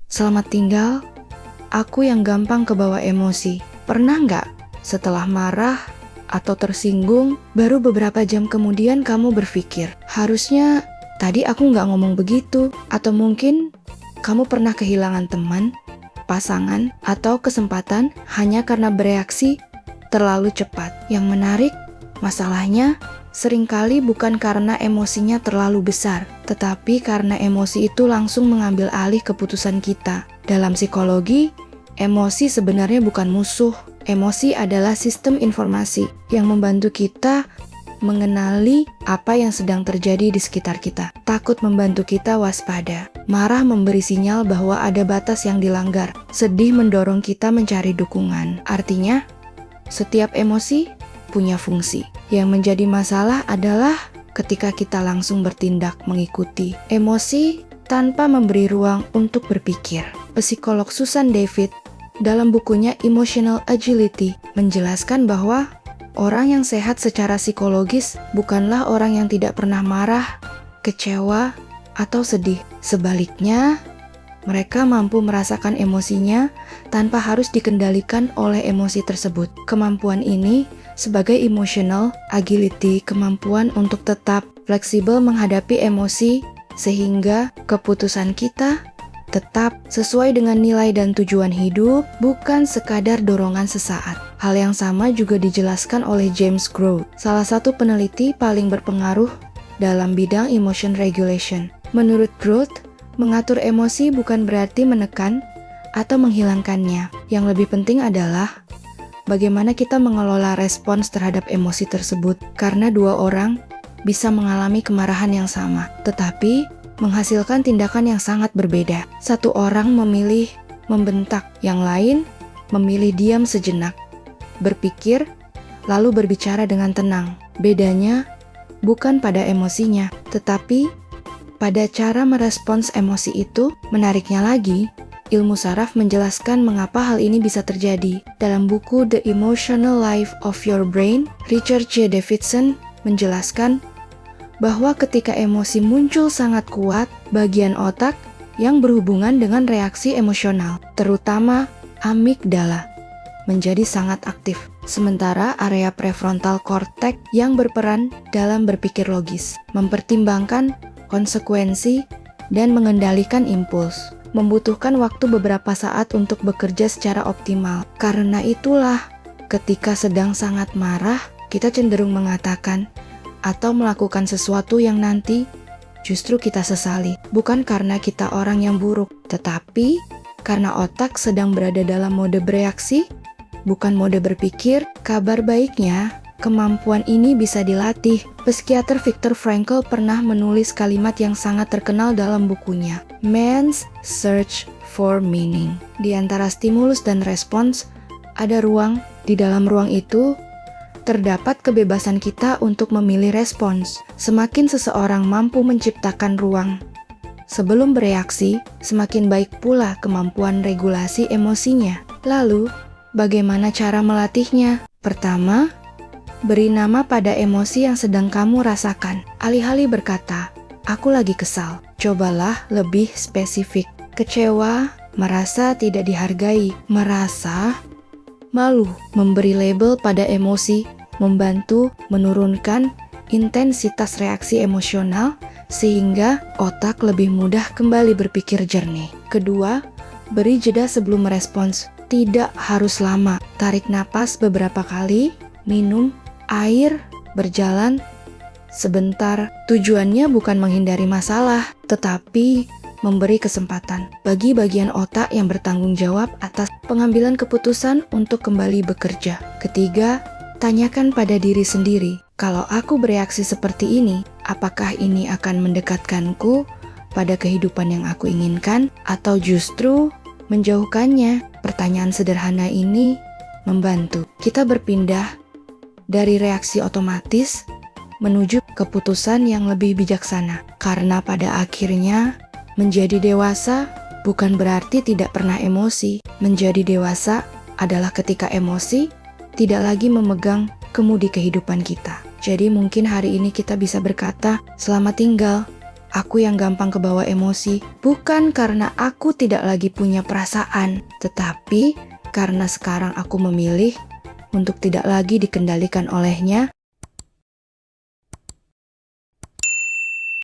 Selamat tinggal, aku yang gampang kebawa emosi. Pernah nggak setelah marah atau tersinggung, baru beberapa jam kemudian kamu berpikir, harusnya tadi aku nggak ngomong begitu. Atau mungkin kamu pernah kehilangan teman, pasangan, atau kesempatan hanya karena bereaksi terlalu cepat. Yang menarik, masalahnya seringkali bukan karena emosinya terlalu besar, tetapi karena emosi itu langsung mengambil alih keputusan kita. Dalam psikologi, emosi sebenarnya bukan musuh. Emosi adalah sistem informasi yang membantu kita mengenali apa yang sedang terjadi di sekitar kita. Takut membantu kita waspada. Marah memberi sinyal bahwa ada batas yang dilanggar. Sedih mendorong kita mencari dukungan. Artinya, setiap emosi punya fungsi. Yang menjadi masalah adalah ketika kita langsung bertindak mengikuti emosi tanpa memberi ruang untuk berpikir. Psikolog Susan David dalam bukunya Emotional Agility menjelaskan bahwa orang yang sehat secara psikologis bukanlah orang yang tidak pernah marah, kecewa, atau sedih. Sebaliknya, mereka mampu merasakan emosinya tanpa harus dikendalikan oleh emosi tersebut. Kemampuan ini sebagai emotional agility, kemampuan untuk tetap fleksibel menghadapi emosi sehingga keputusan kita tetap sesuai dengan nilai dan tujuan hidup, bukan sekadar dorongan sesaat. Hal yang sama juga dijelaskan oleh James Grout, salah satu peneliti paling berpengaruh dalam bidang emotion regulation. Menurut Grout, mengatur emosi bukan berarti menekan atau menghilangkannya. Yang lebih penting adalah bagaimana kita mengelola respons terhadap emosi tersebut, karena dua orang bisa mengalami kemarahan yang sama, tetapi menghasilkan tindakan yang sangat berbeda. Satu orang memilih membentak, yang lain memilih diam sejenak, berpikir, lalu berbicara dengan tenang. Bedanya bukan pada emosinya, tetapi pada cara merespons emosi itu. Menariknya lagi, ilmu saraf menjelaskan mengapa hal ini bisa terjadi. Dalam buku The Emotional Life of Your Brain, Richard J. Davidson menjelaskan bahwa ketika emosi muncul sangat kuat, bagian otak yang berhubungan dengan reaksi emosional, terutama amigdala, menjadi sangat aktif. Sementara area prefrontal cortex yang berperan dalam berpikir logis, mempertimbangkan konsekuensi, dan mengendalikan impuls, membutuhkan waktu beberapa saat untuk bekerja secara optimal. Karena itulah, ketika sedang sangat marah, kita cenderung mengatakan atau melakukan sesuatu yang nanti justru kita sesali. Bukan karena kita orang yang buruk, tetapi karena otak sedang berada dalam mode bereaksi, bukan mode berpikir. Kabar baiknya, kemampuan ini bisa dilatih. Psikiater Viktor Frankl pernah menulis kalimat yang sangat terkenal dalam bukunya, Man's Search for Meaning. Di antara stimulus dan respons, ada ruang. Di dalam ruang itu, terdapat kebebasan kita untuk memilih respons. Semakin seseorang mampu menciptakan ruang sebelum bereaksi, semakin baik pula kemampuan regulasi emosinya. Lalu, bagaimana cara melatihnya? Pertama, beri nama pada emosi yang sedang kamu rasakan. Alih-alih berkata, "Aku lagi kesal." Cobalah lebih spesifik. Kecewa, merasa tidak dihargai, merasa malu. Memberi label pada emosi membantu menurunkan intensitas reaksi emosional sehingga otak lebih mudah kembali berpikir jernih. Kedua, beri jeda sebelum merespons. Tidak harus lama. Tarik napas beberapa kali, minum air, berjalan sebentar. Tujuannya bukan menghindari masalah, tetapi memberi kesempatan bagi bagian otak yang bertanggung jawab atas pengambilan keputusan untuk kembali bekerja. Ketiga, tanyakan pada diri sendiri, kalau aku bereaksi seperti ini, apakah ini akan mendekatkanku pada kehidupan yang aku inginkan atau justru menjauhkannya? Pertanyaan sederhana ini membantu kita berpindah dari reaksi otomatis menuju keputusan yang lebih bijaksana. Karena pada akhirnya, menjadi dewasa bukan berarti tidak pernah emosi. Menjadi dewasa adalah ketika emosi tidak lagi memegang kemudi kehidupan kita. Jadi mungkin hari ini kita bisa berkata, selamat tinggal, Aku yang gampang kebawa emosi, bukan karena aku tidak lagi punya perasaan, tetapi karena sekarang aku memilih untuk tidak lagi dikendalikan olehnya